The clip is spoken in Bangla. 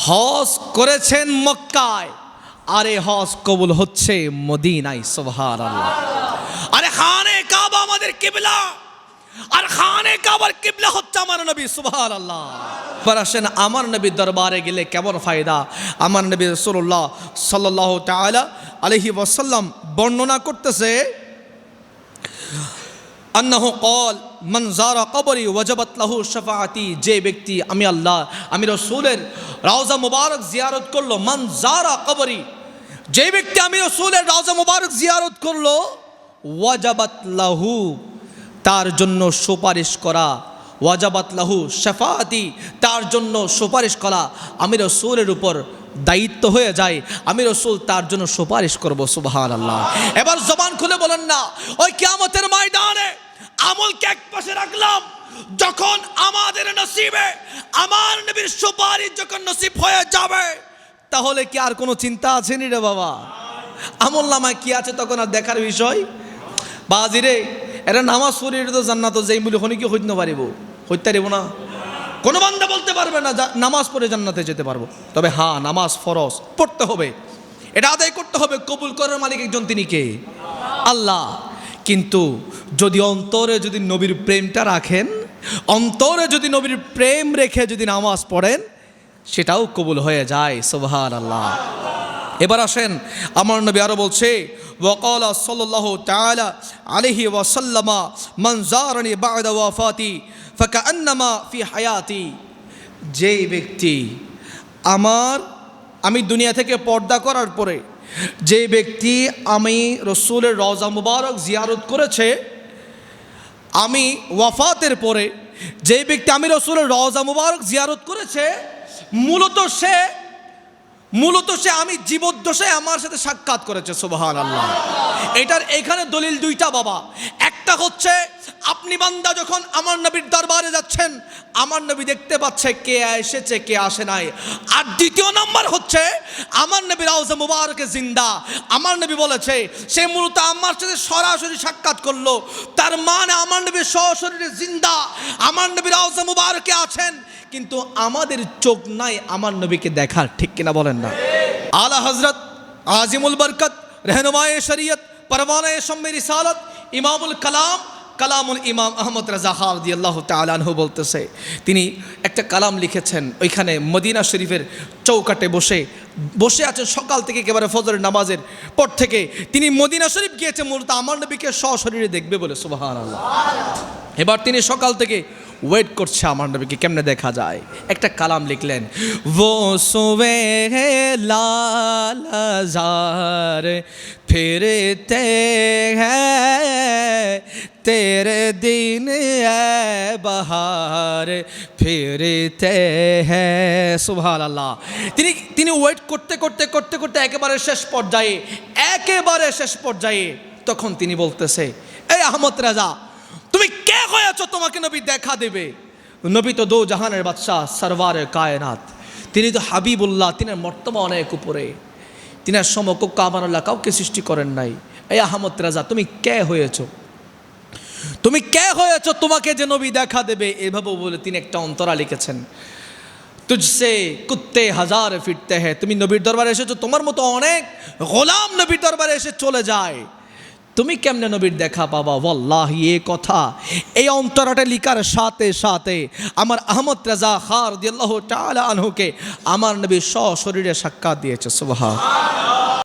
হজ করেছেন মক্কায়, আরে হজ কবুল হচ্ছে মদিনায়। সুবহানাল্লাহ। আরে খানে কাবা আমাদের কিবলা, আর খানে কাবার কিবলা হচ্ছে আমার নবী। সুবহানাল্লাহ। আসেন আমার নবীর দরবারে গেলে কেমন ফায়দা। আমার নবী রাসূলুল্লাহ সাল্লাল্লাহু তাআলা আলাইহি ওয়াসাল্লাম বর্ণনা করতেছে, আন্নাহু ক্বাল মান যারা কবরি ওয়াজাবাত লাহু শাফাআতি, যে ব্যক্তি আমি আল্লাহ আমি রাসূলের রওজা মুবারক জিয়ারত করলো, মান যারা কবরি, যে ব্যক্তি আমি রাসূলের রওজা মুবারক জিয়ারত করলো, ওয়াজাবাত লাহু, তার জন্য সুপারিশ করা, ওয়াজাবাত লাহু শাফাআতি, তার জন্য সুপারিশ করা আমি রাসূলের উপর দায়িত্ব হয়ে যায়, আমি রাসূল তার জন্য সুপারিশ করব। সুবহানাল্লাহ। এবার জবান খুলে বলেন না, ওই কিয়ামতের ময়দানে আমলকে এক পাশে রাখলাম, যখন আমাদের নসিবে আমার নবীর সুপারিশ যখন নসিব হয়ে যাবে, তাহলে কি আর কোনো চিন্তা আছে নি রে বাবা? আমল নামায় কি আছে তখন আর দেখার বিষয়? বাজিরে এরা নামাজ পড়ে তো জান্নাত যেই বলে হনি কি হইতে পারিব, হইতে পারিব না। কোনো বান্দা বলতে পারবে না নামাজ পড়ে জান্নাতে যেতে পারবো। তবে হ্যাঁ, নামাজ ফরজ পড়তে হবে, এটা আদায় করতে হবে। কবুল করার মালিক একজন, তিনি কে? আল্লাহ। কিন্তু যদি অন্তরে যদি নবীর প্রেমটা রাখেন, অন্তরে যদি নবীর প্রেম রেখে যদি নামাজ পড়েন, সেটাও কবুল হয়ে যায়। সুবহানাল্লাহ। এবার আসেন আমার নবী আরো বলছে, ওয়াকালা সাল্লাল্লাহু তাআলা আলাইহি ওয়াসাল্লাম মান যারানি বা'দা ওয়াফাতি ফাকান্নামা ফি হায়াতি, যেই ব্যক্তি আমি দুনিয়া থেকে পর্দা করার পরে যে ব্যক্তি আমি রাসূলের রওজা মুবারক জিয়ারত করেছে, আমি ওয়াফাতের পরে যে ব্যক্তি আমি রাসূলের রওজা মুবারক জিয়ারত করেছে, মূলত সে আমি জীবদ্দশায় আমার সাথে সাক্ষাৎ করেছে। সুবহানাল্লাহ। এটার এখানে দলিল দুইটা বাবা। একটা হচ্ছে আপনি বান্দা যখন আমার নবীর দরবারে যাচ্ছেন, আমার নবী দেখতে পাচ্ছে কে এসেছে কে আসে নাই। আর দ্বিতীয় নাম্বার হচ্ছে আমার নবী রওজা মুবারকে জিন্দা, আমার নবী বলেছে সে মূলত আমার সাথে সরাসরি সাক্ষাৎ করলো, তার মানে আমার নবী সশরীরে জিন্দা, আমার নবী রওজা মুবারকে আছেন, কিন্তু আমাদের চোখ নাই আমার নবীকে দেখার। ঠিক কিনা বলেন না? আলা হযরত আজিমুল বরকত रहनुमाए শরীয়ত পরওয়ানায়ে শাম্মে রিসালাত ইমামুল কালামুল ইমাম আহমদ রাজা খান রাদিয়াল্লাহু তাআলা আনহু বলতেছে, তিনি একটা কালাম লিখেছেন, ওইখানে মদিনা শরীফের চৌকাটে বসে আছেন সকাল থেকে একেবারে ফজরের নামাজের পর থেকে। তিনি মদিনা শরীফ গিয়েছেন মূলত আমার নবীকে সশরীরে দেখবে বলে। সুবহানাল্লাহ। এবার তিনি সকাল থেকে ওয়েট করছে আমার নবীকে কেমনে দেখা যায়। একটা কালাম লিখলেন, वो सुवे लाल हजार फिरते हैं तेरे दिन है बहार फिरते हैं। सुबहानाल्लाह। তিনি ওয়েট করতে করতে একেবারে শেষ পর্যায়ে তখন তিনি বলতেছে, এই আহমদ রাজা, তুমি কে হয়েছো তোমাকে নবী দেখা দেবে? নবী তো দো জাহানের বাদশাহ, সরওয়ারে কায়নাত, তিনি তো হাবিবুল্লাহ, তিনার মর্তবা অনেক উপরে, তিনার সমকক্ষ আমানুল্লাহ কাউকে সৃষ্টি করেন নাই। এই আহমদ রাজা, তুমি কে হয়েছো তোমাকে যে নবী দেখা দেবে? এভাবে বলে তিনি একটা অন্তরা লিখেছেন, তুঝসে কুত্তে হাজার ফিরতে হ্যাঁ, তুমি নবীর দরবারে এসেছো, তোমার মতো অনেক গোলাম নবীর দরবারে এসে চলে যায়, তুমি কেমনে নবীর দেখা পাবা? ওয়াল্লাহি এই কথা, এই অন্তরাটা লিখার সাথে সাথে আমার আহমদ রাজা খান রাদিয়াল্লাহু তাআলা আনহুকে আমার নবী সশরীরে সাক্ষাৎ দিয়েছে। সুবহানাল্লাহ।